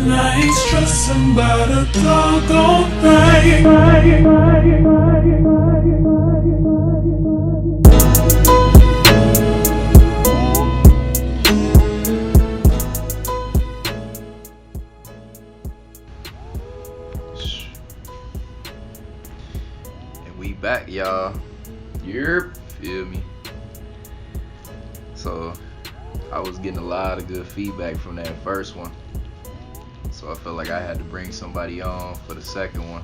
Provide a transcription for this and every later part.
and I ain't stressing about a doggone thing. And we back, y'all. You feel me? So I was getting a lot of good feedback from that first one, so I felt like I had to bring somebody on for the second one.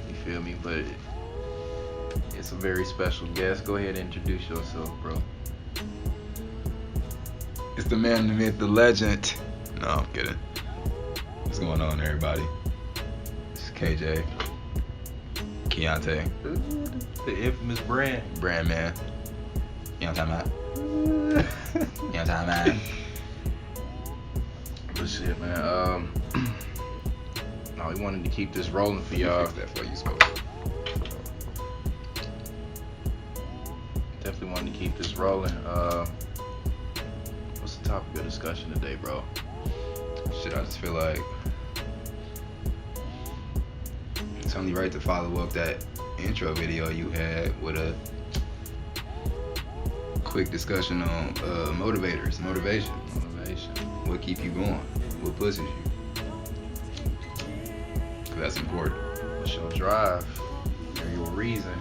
You feel me? But it's a very special guest. Go ahead and introduce yourself, bro. It's the man, the myth, the legend. No, I'm kidding. What's going on, everybody? It's KJ, Keontae, The infamous brand. brand man. You know what I'm talking about? You know what I'm talking about? But shit, man. No, we wanted to keep this rolling for y'all. Fix that before you spoke. Definitely wanted to keep this rolling. What's the topic of discussion today, bro? Shit, I just feel like it's only right to follow up that intro video you had with a quick discussion on motivation. Motivation. What keep you going? What pushes you? 'Cause that's important. What's your drive? Or your reason?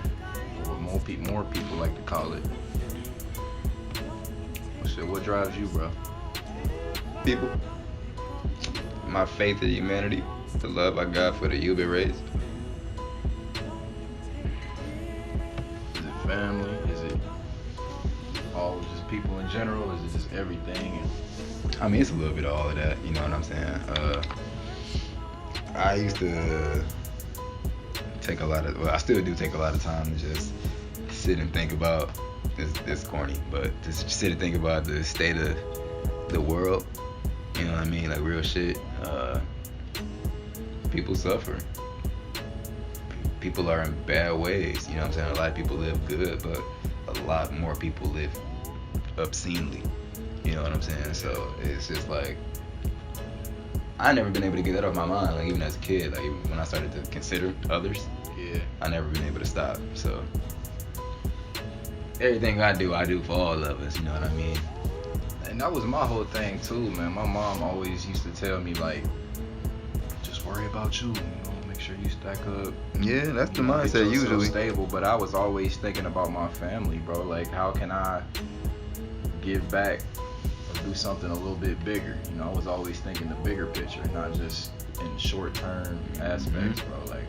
Or what more people like to call it. What drives you, bro? People, my faith in humanity, the love I got for the human race. Is it family? Is it all just people in general? Is it just everything? I mean, it's a little bit of all of that, you know what I'm saying? I used to take I still do take a lot of time to just sit and think about, this corny, but to sit and think about the state of the world, you know what I mean? Like real shit. People suffer. People are in bad ways, you know what I'm saying? A lot of people live good, but a lot more people live obscenely. You know what I'm saying? So it's just like, I never been able to get that off my mind. Like even as a kid, like even when I started to consider others, I never been able to stop. So everything I do for all of us. You know what I mean? And that was my whole thing too, man. My mom always used to tell me like, just worry about you. You know, make sure you stack up. Yeah, that's the Get mindset yourself usually. stable. But I was always thinking about my family, bro. Like, how can I give back or do something a little bit bigger? You know, I was always thinking the bigger picture, not just in short-term aspects, bro. Like,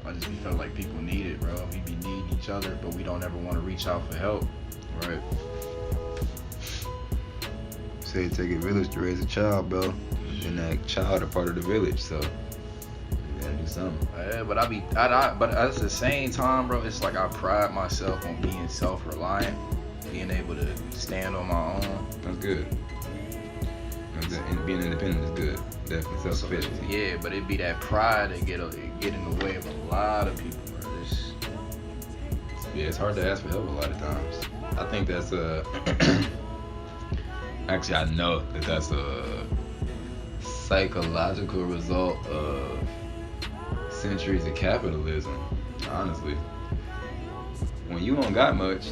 I just be feeling like people need it, bro. We be needing each other, but we don't ever want to reach out for help. Right. Say take a village to raise a child, bro. And that child a part of the village, so you gotta do something. Yeah, but but at the same time, bro, it's like I pride myself on being self-reliant, being able to stand on my own. That's good. And being independent is good. Definitely self-sufficiency. Yeah, but it be that pride that get in the way of a lot of people, bro. Yeah, it's hard to ask for help a lot of times. I think that's actually, I know that's a psychological result of centuries of capitalism, honestly. When you don't got much,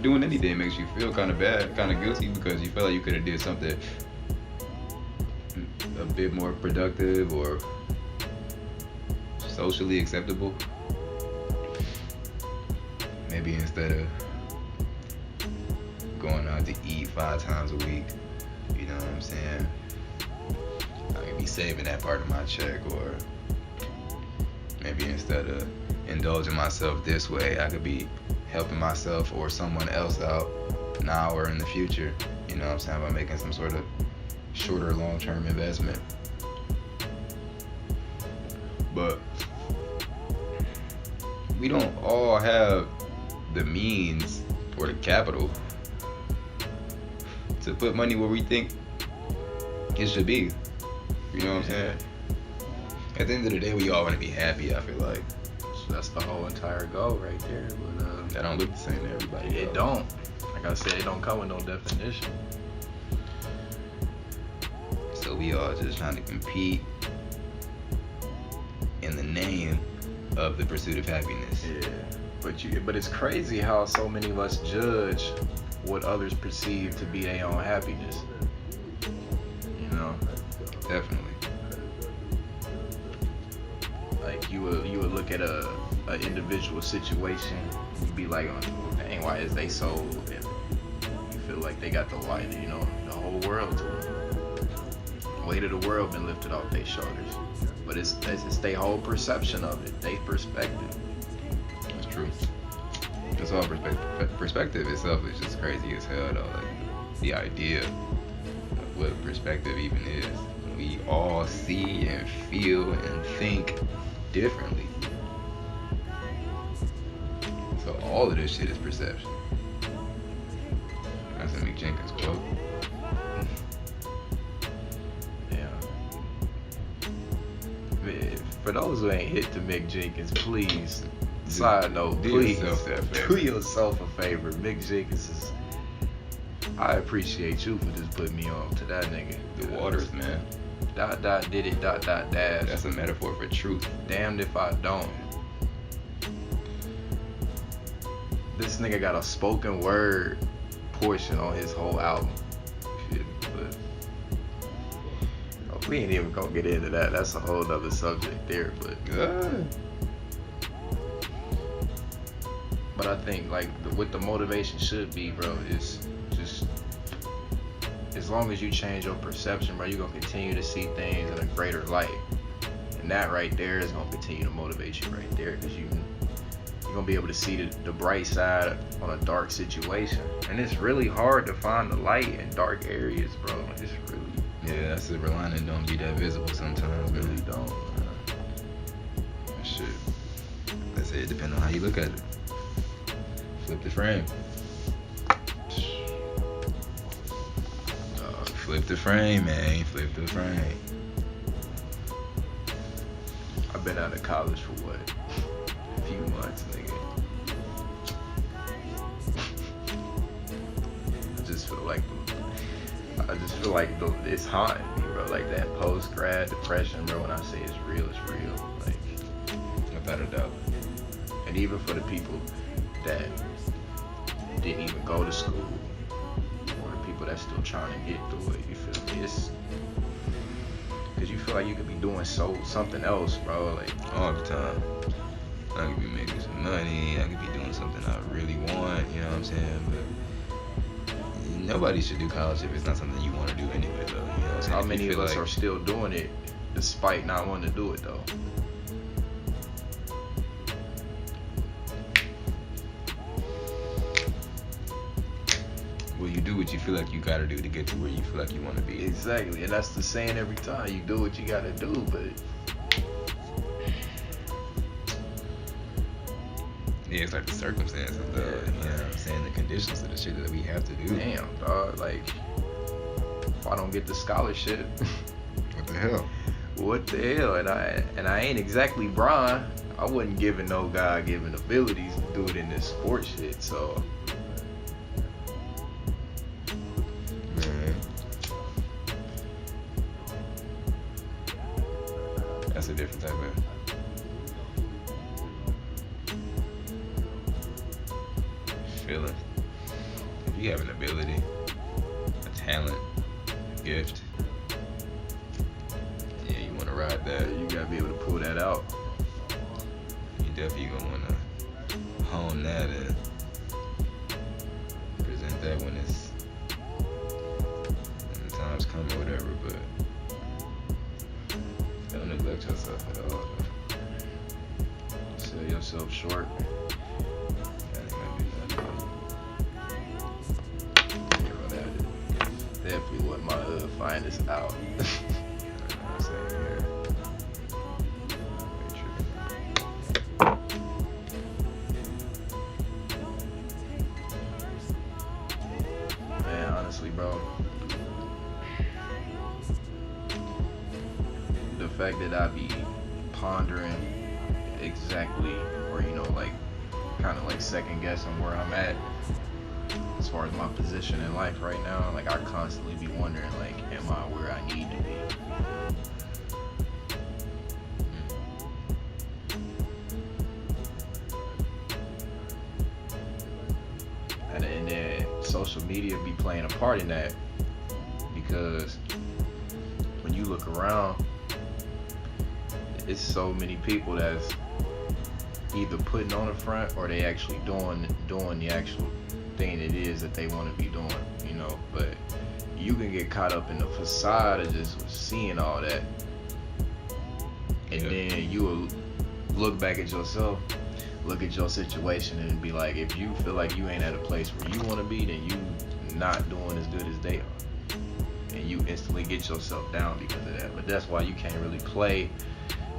doing anything makes you feel kind of bad, kind of guilty, because you feel like you could have did something a bit more productive or socially acceptable. Maybe instead of going out to eat 5 times a week, you know what I'm saying? I could be saving that part of my check, or maybe instead of indulging myself this way, I could be helping myself or someone else out now or in the future, you know what I'm saying, by making some sort of shorter long-term investment. But we don't all have the means or the capital to put money where we think it should be. You know what I'm saying? At the end of the day, we all want to be happy, I feel like. That's the whole entire goal right there. But That don't look the same to everybody. it don't. Like I said, it don't come with no definition. So we all just trying to compete in the name of the pursuit of happiness. Yeah, but it's crazy how so many of us judge what others perceive to be their own happiness. You know, Definitely. like you would look at a individual situation, and you'd be like, oh, dang, why is they so? And you feel like they got the light, you know, the whole world to them. Weight of the world been lifted off their shoulders, but it's their whole perception of it, their perspective. That's true. It's all perspective. Perspective itself is just crazy as hell, though. Like, the idea of what perspective even is. We all see and feel and think differently. So all of this shit is perception. That's a Mick Jenkins quote. For those who ain't hit to Mick Jenkins, please, side note, do please yourself that favor. do yourself a favor. Mick Jenkins is, I appreciate you for just putting me on to that nigga. The waters, man. Did it, dash. That's a metaphor for truth. Damned if I don't. This nigga got a spoken word portion on his whole album. But we ain't even gonna get into that. That's a whole other subject there. But I think like what the motivation should be, bro, is just as long as you change your perception, bro, you're gonna continue to see things in a greater light, and that right there is gonna continue to motivate you right there, because you're gonna be able to see the bright side on a dark situation. And it's really hard to find the light in dark areas, bro. It's really. Yeah, that's the lining don't be that visible sometimes, man. Really don't. Shit. Let's say it depends on how you look at it. Flip the frame. Flip the frame, man. Flip the frame. I've been out of college for what? A few months, nigga. I just feel like it's haunting me, bro. Like that post-grad depression, bro. When I say it's real, it's real. Like, Without a doubt. and even for the people that didn't even go to school, or the people that's still trying to get through it, you feel me? It's because you feel like you could be doing something else, bro. Like All the time. I could be making some money. I could be doing something I really want. You know what I'm saying? But nobody should do college if it's not something you want to do anyway, though. You know what I'm saying? how If you many of feel us like- are still doing it despite not wanting to do it, though? Well, you do what you feel like you gotta do to get to where you feel like you want to be. Exactly, and that's the saying every time. You do what you gotta do, but Yeah, it's like the circumstances, though. You know what I'm saying? The conditions of the shit that we have to do. damn, dog. Like, if I don't get the scholarship, What the hell? what the hell? And I ain't exactly Brian. I wasn't given no God-given abilities to do it in this sports shit. So Man. That's a different type of feeling. If you have an ability, a talent, a gift, yeah, you want to ride that. you gotta be able to pull that out. You definitely gonna want to hone that and present that when the times come or whatever. But don't neglect yourself at all. Sell yourself short. That ain't gonna do nothing. You know, that definitely what my finest out. You know what I'm saying? Yeah. Very true. Man, honestly, bro, the fact that I be pondering exactly of like second guessing where I'm at as far as my position in life right now. Like I constantly be wondering, like, am I where I need to be? And then social media be playing a part in that, because when you look around, it's so many people that's either putting on the front or they actually doing the actual thing it is that they want to be doing, you know. But you can get caught up in the facade of just seeing all that, and then you will look back at yourself, look at your situation, and be like, if you feel like you ain't at a place where you want to be, then you not doing as good as they are, and you instantly get yourself down because of that. But that's why you can't really play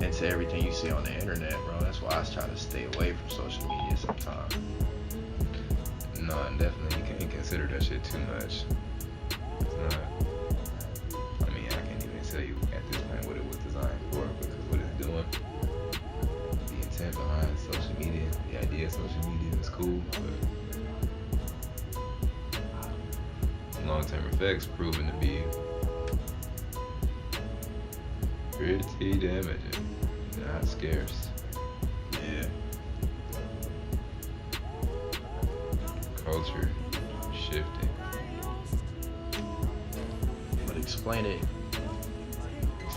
into everything you see on the internet, bro. That's why I try to stay away from social media sometimes. No, definitely you can't consider that shit too much. It's not. I mean, I can't even tell you at this point what it was designed for, because what it's doing, the intent behind social media, the idea of social media is cool, but long-term effects proven to be pretty damaging, not scarce. Yeah. Culture shifting. But explain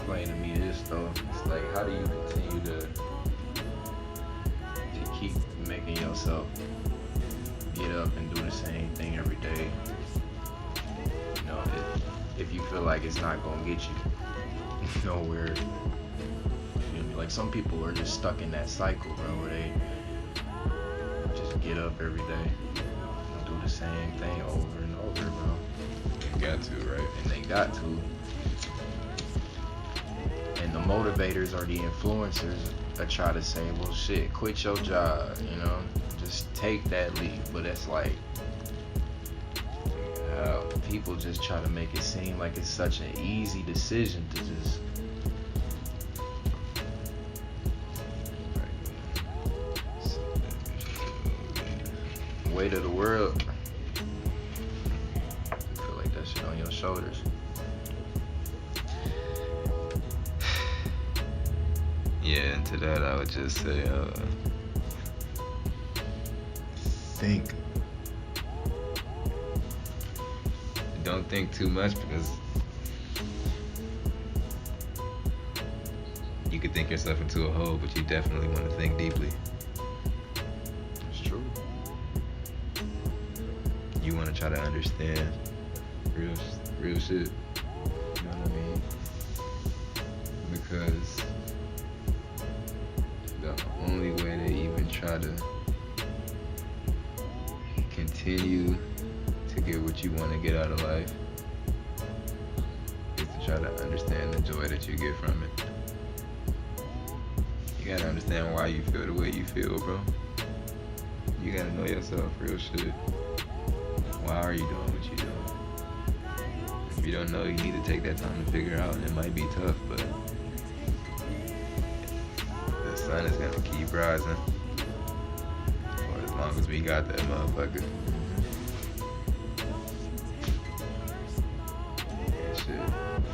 to me this though. It's like, how do you continue to keep making yourself get up and do the same thing every day? You know, if you feel like it's not gonna get you nowhere. You feel me? Like some people are just stuck in that cycle, bro, where they just get up every day and do the same thing over and over, bro. You got to, right? And they got to. And the motivators or the influencers that try to say, well, shit, quit your job, you know, just take that leap. But it's like, people just try to make it seem like it's such an easy decision to just weight of the world. I feel like that shit on your shoulders. Yeah, and to that I would just say, think. Don't think too much, because you could think yourself into a hole, but you definitely want to think deeply. It's true. You want to try to understand real shit. You know what I mean? Because the only way to even try to continue to get what you want to get out of life is to try to understand the joy that you get from it. You gotta understand why you feel the way you feel, bro. You gotta know yourself, real shit. Why are you doing what you're doing? If you don't know, you need to take that time to figure out, and it might be tough, but the sun is gonna keep rising for as long as we got that motherfucker. And shit,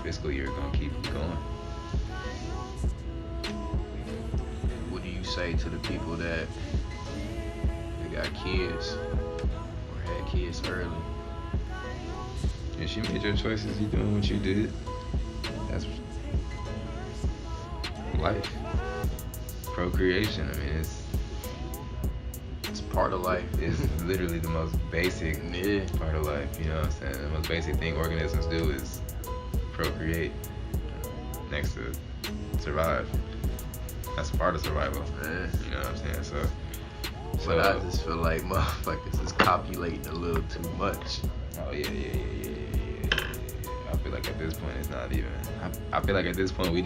fiscal year gonna keep going. What do you say to the people that they got kids or had kids early? If you made your choices, you doing what you did. That's life. Procreation. I mean, It's part of life. it's literally the most basic part of life. You know what I'm saying? The most basic thing organisms do is procreate. Next to survive. That's part of survival. Yeah. You know what I'm saying? So But I just feel like motherfuckers is copulating a little too much. Oh yeah. I feel like at this point it's not even. I feel like at this point we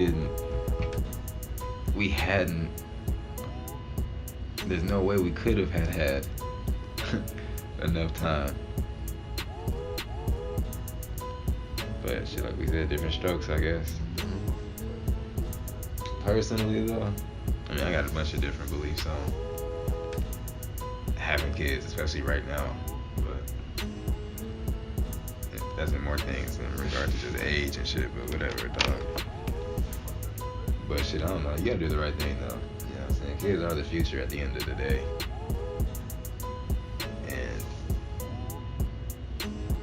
hadn't. There's no way we could have had enough time. But shit, like we said, different strokes, I guess. Personally though, I mean, I got a bunch of different beliefs on kids, especially right now. But that's in more things in regard to just age and shit. But whatever, dog. But shit, I don't know. You gotta do the right thing, though. You know what I'm saying? Kids are the future at the end of the day. And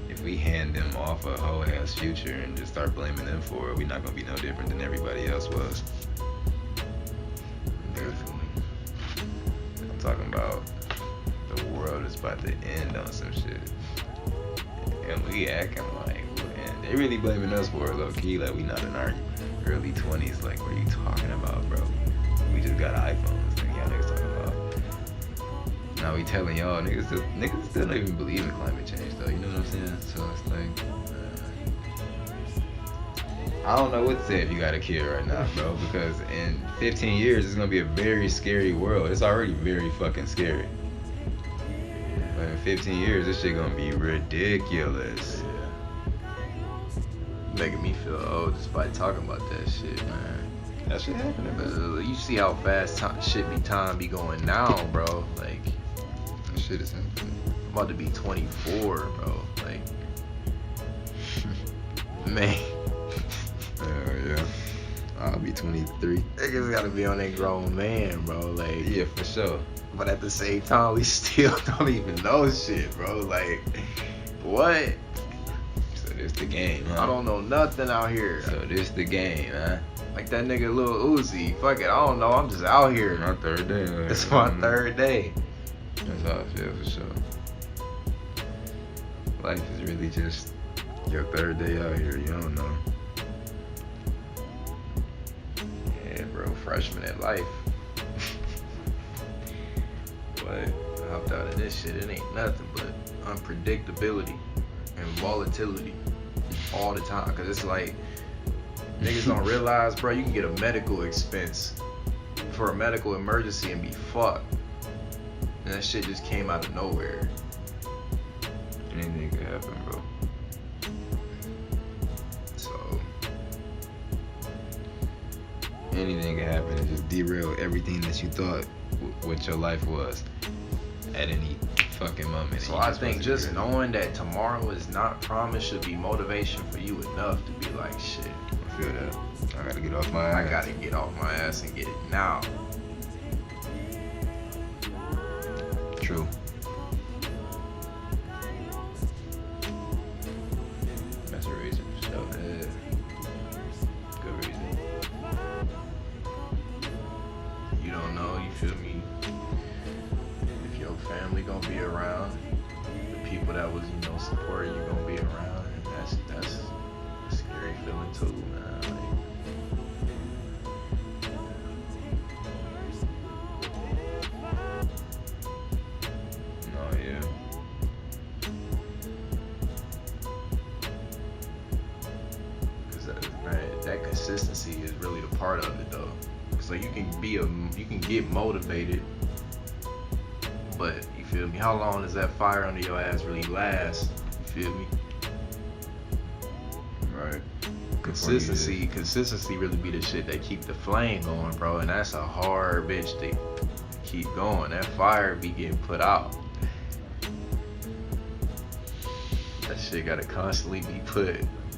if we hand them off a whole ass future and just start blaming them for it, we're not gonna be no different than everybody else was. Definitely. I'm talking about the world is about to end on some shit. And we acting like, and they really blaming us for it, low key. Like, we not in our early 20s. Like, what are you talking about, bro? We just got iPhones. Like, y'all niggas talking about. Now we telling y'all, niggas still don't even believe in climate change, though. You know what I'm saying? So it's like, I don't know what to say if you got a kid right now, bro. Because in 15 years, it's gonna be a very scary world. It's already very fucking scary. But in 15 years, this shit gonna be ridiculous. Making me feel old just by talking about that shit, man. That shit happening, bro. You see how fast time be going now, bro. Like, That shit is happening. I'm about to be 24, bro. Like, man. Yeah. I'll be 23. Niggas gotta be on that grown man, bro. Like, Yeah, for sure. but at the same time, we still don't even know shit, bro. Like, what? So this the game, huh? I don't know nothing out here. So this the game, huh? Like that nigga Lil Uzi. Fuck it, I don't know. I'm just out here. My third day. Like, It's my third day. That's how I feel, for sure. Life is really just your third day out here. You don't know. Yeah, bro. Freshman at life. But I hopped out of this shit. It ain't nothing but unpredictability and volatility all the time. Cause it's like niggas don't realize, bro, you can get a medical expense for a medical emergency and be fucked. And that shit just came out of nowhere. Anything could happen, bro. So Anything could happen and just derail everything that you thought what your life was at any fucking moment. So I think just knowing that tomorrow is not promised should be motivation for you enough to be like, shit, I feel that. I gotta get off my ass. I gotta get off my ass and get it now. True. That's a reason for sure. Yeah. Good reason. You don't know, you feel me? If your family gonna be around, the people that was, support you gonna be around, and that's a scary feeling too, man. Oh yeah. Cause that consistency is really the part of it though. So you can get motivated, but you feel me? How long does that fire under your ass really last? You feel me? Right. Consistency really be the shit that keep the flame going, bro. And that's a hard bitch to keep going. That fire be getting put out. That shit gotta constantly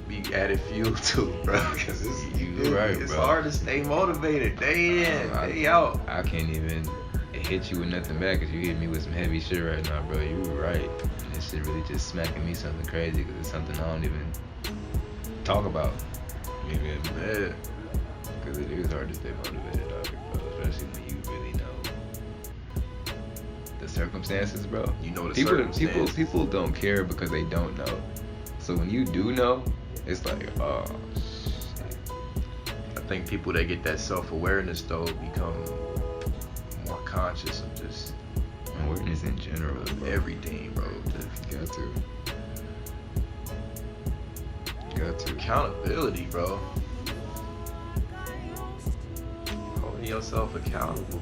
be added fuel to, bro. Cause it's bro. hard to stay motivated day in, day out. I can't even hit you with nothing back because you hit me with some heavy shit right now, bro. You were right. And this shit really just smacking me something crazy because it's something I don't even talk about. You feel me? Yeah. Because it is hard to stay motivated out here, bro. Especially when you really know the circumstances, bro. You know the circumstances. People don't care because they don't know. So when you do know, it's like, oh, shit. I think people that get that self-awareness though become more conscious of just Awareness in general, bro. everything, bro. Just You got to. accountability, bro. Holding yourself accountable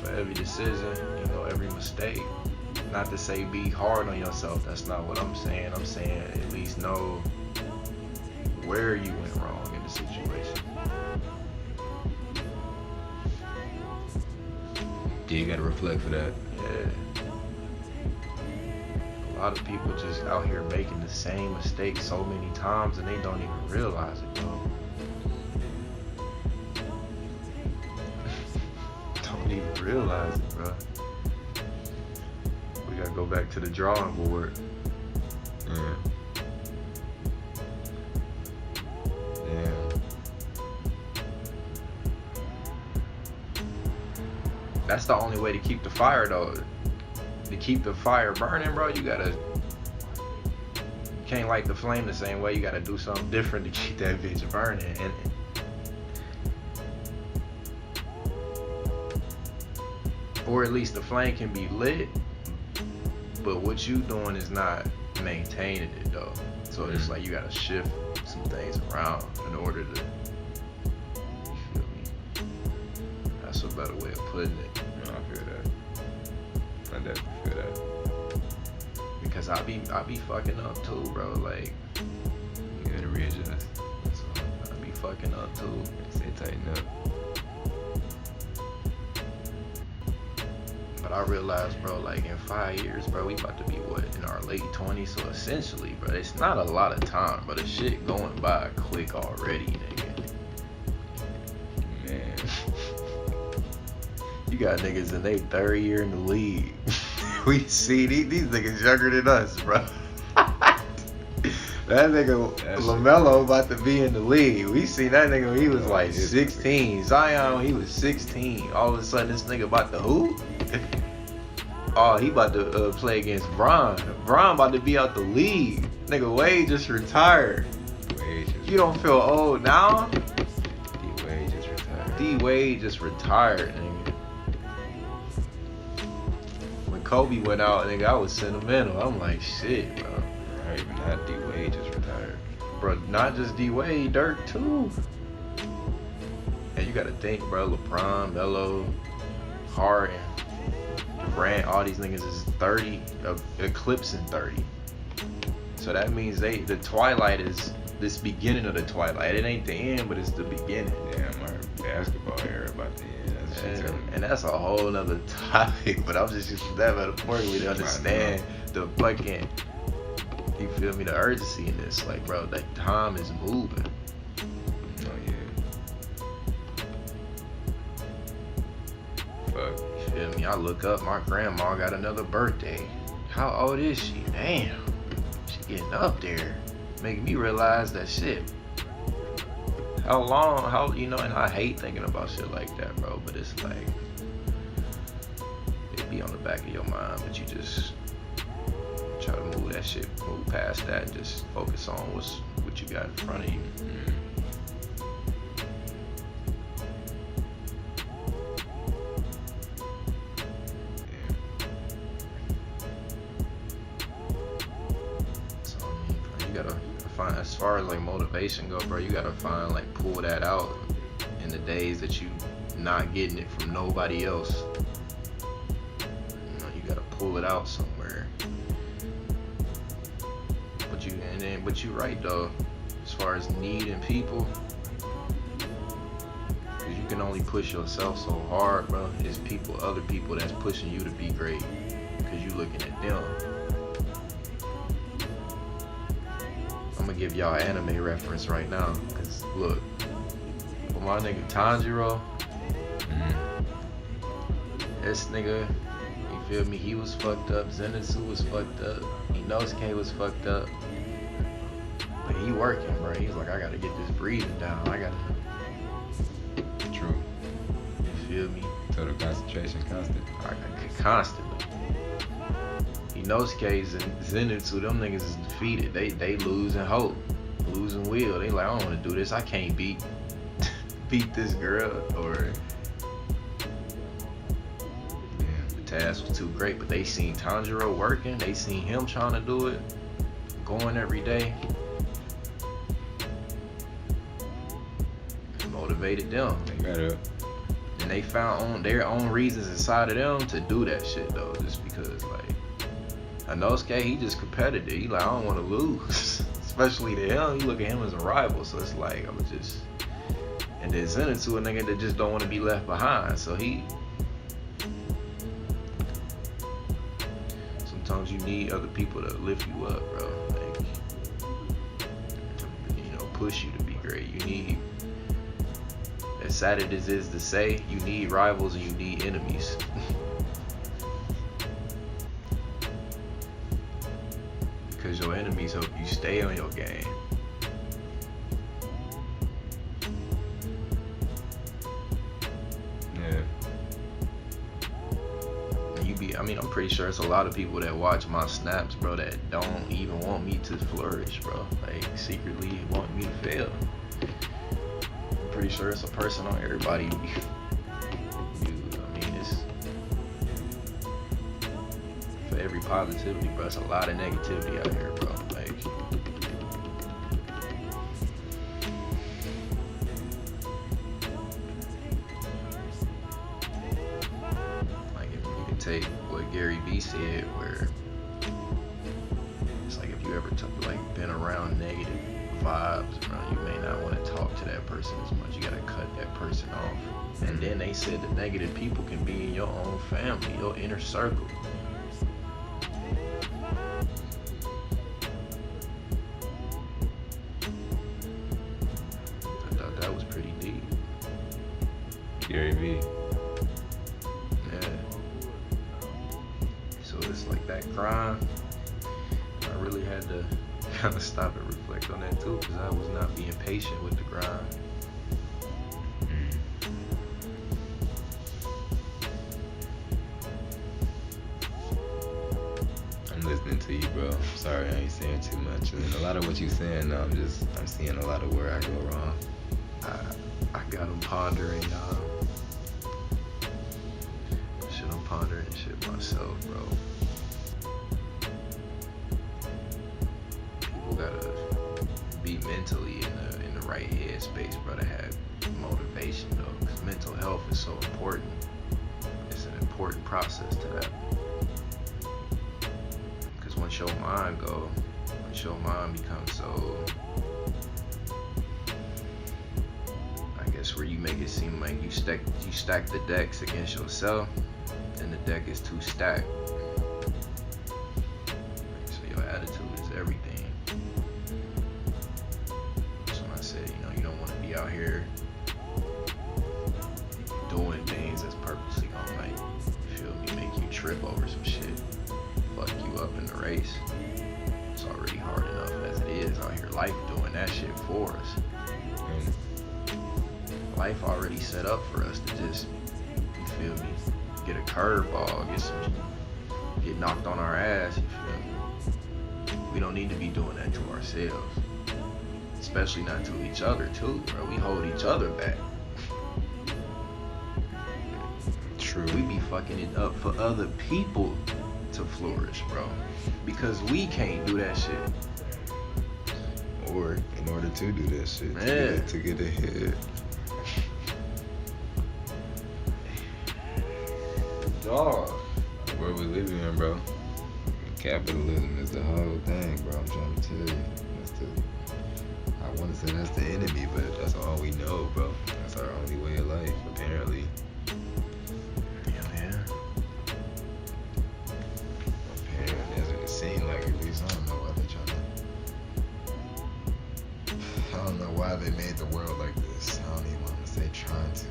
for every decision, every mistake. Not to say be hard on yourself. That's not what I'm saying. I'm saying at least know where you went wrong in the situation. Yeah, you gotta reflect for that. Yeah. A lot of people just out here making the same mistake so many times and they don't even realize it, bro. Don't even realize it, bro. We gotta go back to the drawing board. Yeah. Damn. That's the only way to keep the fire, though. To keep the fire burning, bro, you can't light the flame the same way. You gotta do something different to keep that bitch burning. And or at least the flame can be lit, but what you doing is not maintaining it, though. So it's like you gotta shift some things around in order to, you feel me? That's a better way of putting it. No, I feel that. I definitely feel that. Because I be fucking up too, bro. Like, You gotta readjust. so I be fucking up too. Stay tighten up. But I realized, bro, like in 5 years, bro, we about to be what, in our late 20s. So essentially, bro, it's not a lot of time, but the shit going by quick already, nigga. Man. You got niggas in their third year in the league. We see these niggas younger than us, bro. That nigga LaMelo about to be in the league. We seen that nigga when he was like 16. Zion when he was 16. All of a sudden this nigga about to hoop. Oh, he about to play against Bron. Bron about to be out the league. Nigga Wade just retired. You don't feel old now? D-Wade just retired. D-Wade just retired, nigga. When Kobe went out, nigga, I was sentimental. I'm like, shit, bro. Or even not D-Wade just retired. Bro, not just D-Wade, Dirk too. And you gotta think, bro, LeBron, Melo, Harden, Durant, all these niggas is 30, eclipsing 30. So that means the twilight is this beginning of the twilight. It ain't the end, but it's the beginning. Damn, our basketball era about to end. That's shit telling me. And that's a whole nother topic, but I'm just using that metaphorically to understand the fucking, you feel me, the urgency in this. Like, bro, that time is moving. Oh, yeah. Fuck. You feel me? I look up, my grandma got another birthday. How old is she? Damn. She getting up there. Making me realize that shit. How, you know, and I hate thinking about shit like that, bro, but it's like, it be on the back of your mind, but you just try to move that shit, move past that, and just focus on what you got in front of you. So, I mean, bro, you gotta find, as far as like motivation go, bro, you gotta find, like, pull that out in the days that you not getting it from nobody else. You know, you gotta pull it out somewhere. But you right though, as far as needing people, cause you can only push yourself so hard, bro. It's other people that's pushing you to be great, cause you looking at them. I'm gonna give y'all an anime reference right now, cause look, for my nigga Tanjiro, this nigga, you feel me? He was fucked up. Zenitsu was fucked up. Inosuke was fucked up. But he working, bro. He's like, I gotta get this breathing down. I gotta. True. You feel me? Total concentration constant. Constantly. Inosuke and Zenitsu, them niggas is defeated. They losing hope, losing will. They like, I don't want to do this. I can't beat this girl. Or the task was too great. But they seen Tanjiro working. They seen him trying to do it, going every day. It motivated them. They got up. And they found their own reasons inside of them to do that shit though, just because like Inosuke, he just competitive. He like, I don't want to lose, especially to him. You look at him as a rival, so it's like I'm just. And then Zenitsu, a nigga that just don't want to be left behind, so he Sometimes you need other people to lift you up, bro. Like, push you to be great. You need, as sad as it is to say, you need rivals and you need enemies. Because your enemies help you stay on your game. I'm pretty sure it's a lot of people that watch my snaps, bro, that don't even want me to flourish, bro. Like, secretly want me to fail. I'm pretty sure it's a person on everybody. It's for every positivity, bro. It's a lot of negativity out here, bro. Take what Gary Vee said, where it's like if you ever been around negative vibes, bro, you may not want to talk to that person as much. You gotta cut that person off. And then they said that negative people can be in your own family, your inner circle. I thought that was pretty deep. Gary Vee. It's like that grind. I really had to kind of stop and reflect on that too, because I was not being patient with the grind. I'm listening to you, bro. I'm sorry I ain't saying too much. And a lot of what you saying, I'm seeing a lot of where I go wrong. I got them pondering. I'm pondering shit myself, bro. People gotta be mentally in the right headspace, bro, to have motivation, though, because mental health is so important. It's an important process to that. Because once your mind becomes so, I guess, where you make it seem like you stack the decks against yourself, and the deck is too stacked. So your attitude is everything. So when I said, you don't want to be out here doing things that's purposely gonna, like, make you trip over some shit, fuck you up in the race. It's already hard enough as it is out here. Life doing that shit for us. Life already set up for us to just, you feel me, get a curveball, get knocked on our ass, you feel me? We don't need to be doing that to ourselves. Especially not to each other too, bro. We hold each other back. True. We be fucking it up for other people to flourish, bro. Because we can't do that shit. Or in order to do that shit, to get ahead. Dog. Where we living in, bro. Capitalism is the whole thing, bro. I'm trying to tell you. I want to say that's the enemy, but that's all we know, bro. That's our only way of life, apparently. Yeah, man. Apparently, that's what it seemed like, at least. I don't know why they're trying to. I don't know why they made the world like this. I don't even want to say trying to.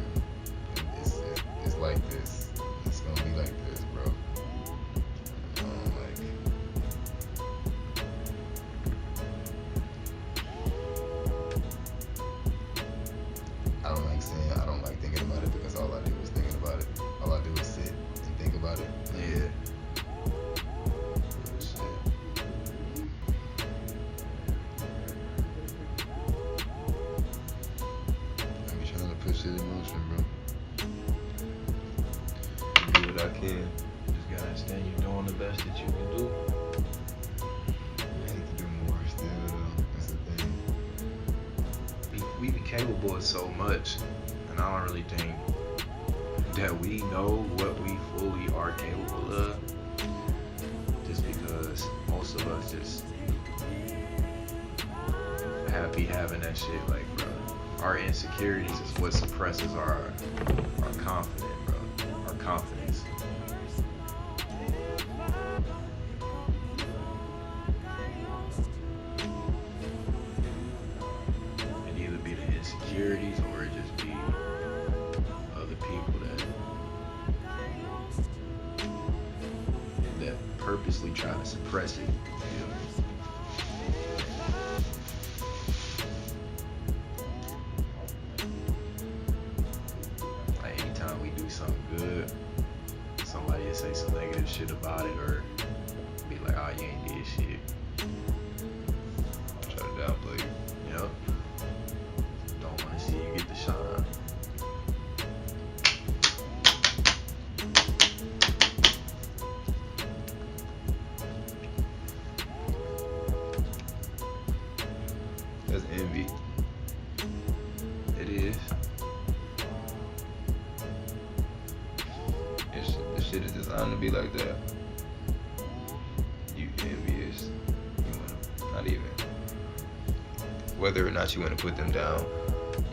It's like this. It's gonna be like this, bro. I don't like thinking about it, because all I do is thinking about it. All I do is sit and think about it. Yeah. Shit. I be trying to push it in motion, bro. Do what I can. Just gotta understand you're doing the best that you can do. I need to do more still, though. That's the thing. We be capable of so much, and I don't really think that we know what we fully are capable of, just because most of us just be having that shit, like, bro, our insecurities is what suppresses our confidence, bro, our confidence. purposely try to suppress it. You know? Like anytime we do something good, somebody will say some negative shit about it or be like, oh, you ain't did shit. Try to downplay you. Yep. Don't want to see you get the shine. That's envy. It is. This shit is designed to be like that. You envious. You wanna not even whether or not you want to put them down,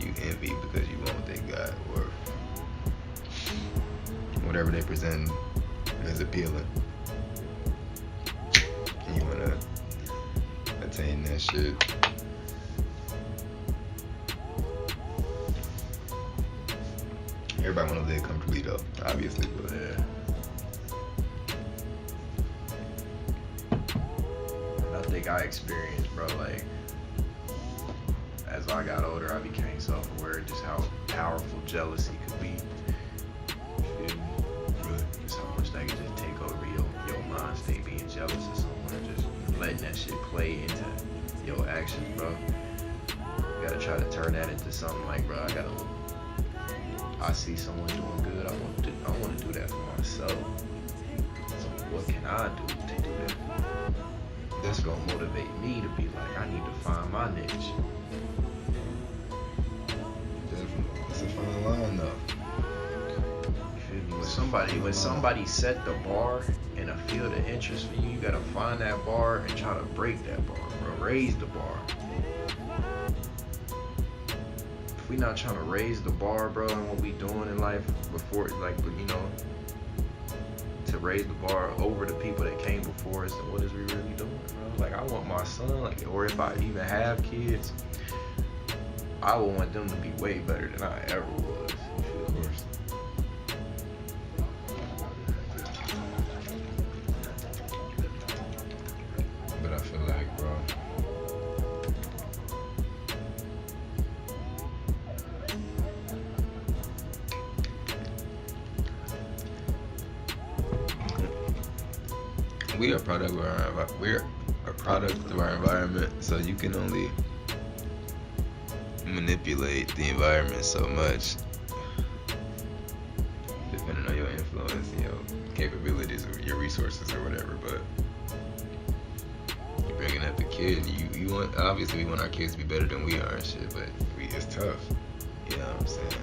you envy because you want what they got or whatever they present as appealing. And you wanna attain that shit. Everybody wanna live comfortably though, obviously, but Yeah. And I think I experienced, bro, like, as I got older, I became self-aware of just how powerful jealousy could be. You feel me? Just how much that could just take over your mind state, being jealous of someone, or just letting that shit play into your actions, bro. You gotta try to turn that into something like, bro, I see someone doing good, I want to do that for myself. So what can I do to do that? That's gonna motivate me to be like, I need to find my niche. definitely. It's a fine line though. You feel me? When somebody set the bar in a field of interest for you, you gotta find that bar and try to break that bar, bro. Raise the bar. If we not trying to raise the bar, bro, and what we doing in life before, like, you know, to raise the bar over the people that came before us, then what is we really doing, bro? Like, I want my son, like, or if I even have kids, I would want them to be way better than I ever was. You feel me? But I feel like, bro, we are a product of our environment, so you can only manipulate the environment so much depending on your influence and your capabilities or your resources or whatever. But you're bringing up a kid, you want, obviously we want our kids to be better than we are and shit, but it's tough, you know what I'm saying?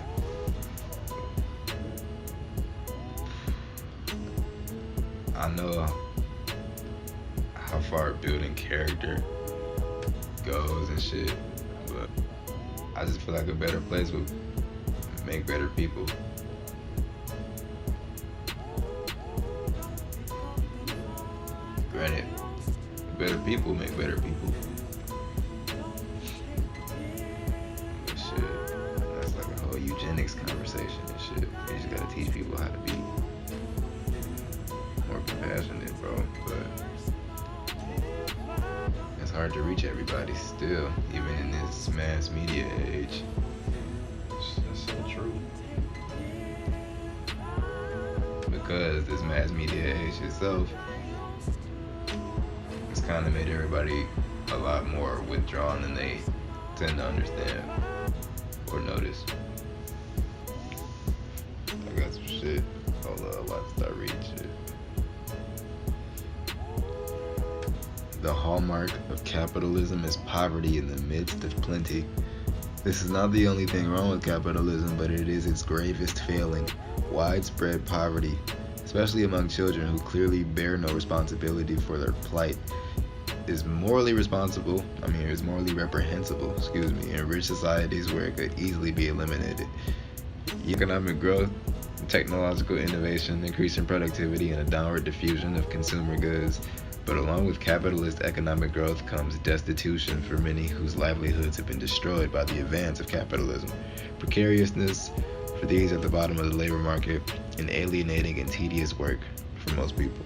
I know how far building character goes and shit, but I just feel like a better place would make better people. Granted, better people make better people. But shit, that's like a whole eugenics conversation and shit. You just gotta teach people how to be more compassionate, bro. But it's hard to reach everybody still, even in this mass media age. That's so true. Because this mass media age itself, it's kind of made everybody a lot more withdrawn than they tend to understand or notice. I got some shit. Hold up, I'm about to start reading shit. The hallmark of capitalism is poverty in the midst of plenty. This is not the only thing wrong with capitalism, but it is its gravest failing. Widespread poverty, especially among children who clearly bear no responsibility for their plight, is morally reprehensible, in rich societies where it could easily be eliminated. Economic growth, technological innovation, increasing productivity, and a downward diffusion of consumer goods. But along with capitalist economic growth comes destitution for many whose livelihoods have been destroyed by the advance of capitalism. Precariousness for these at the bottom of the labor market, and alienating and tedious work for most people.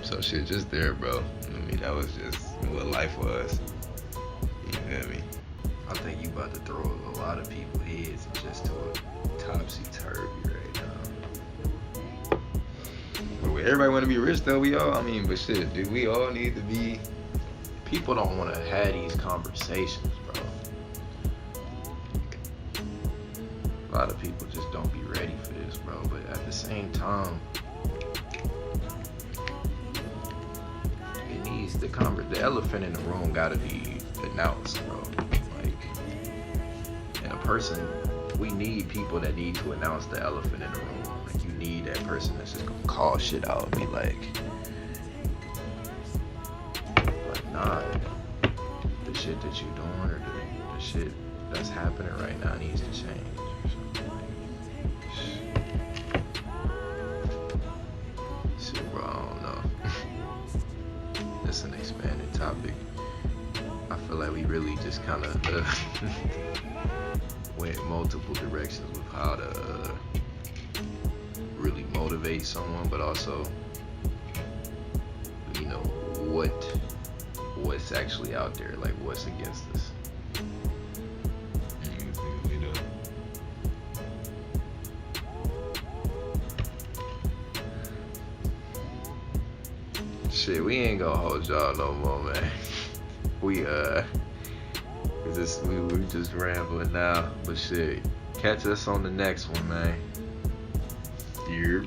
So shit, just there, bro. I mean, that was just what life was. You feel me? I think you about to throw a lot of people's heads just to a topsy-turvy right now. But everybody want to be rich though. We all, I mean, but shit, do we all need to be? People don't want to have these conversations, bro. A lot of people just don't be ready for this, bro. But at the same time, it needs the elephant in the room gotta be announced, bro. Like, and a person, we need people that need to announce the elephant in the room. Like, you need that person that's just gonna call shit out and be like, nah, the shit that you doing or the shit that's happening right now needs to change. Shit, bro, I don't know. It's an expanded topic. I feel like we really just kind of went multiple directions with how to really motivate someone, but also, you know, what's actually out there, like what's against us. Shit, we ain't gonna hold y'all no more, man. We just rambling now, but shit, catch us on the next one, man. Yep.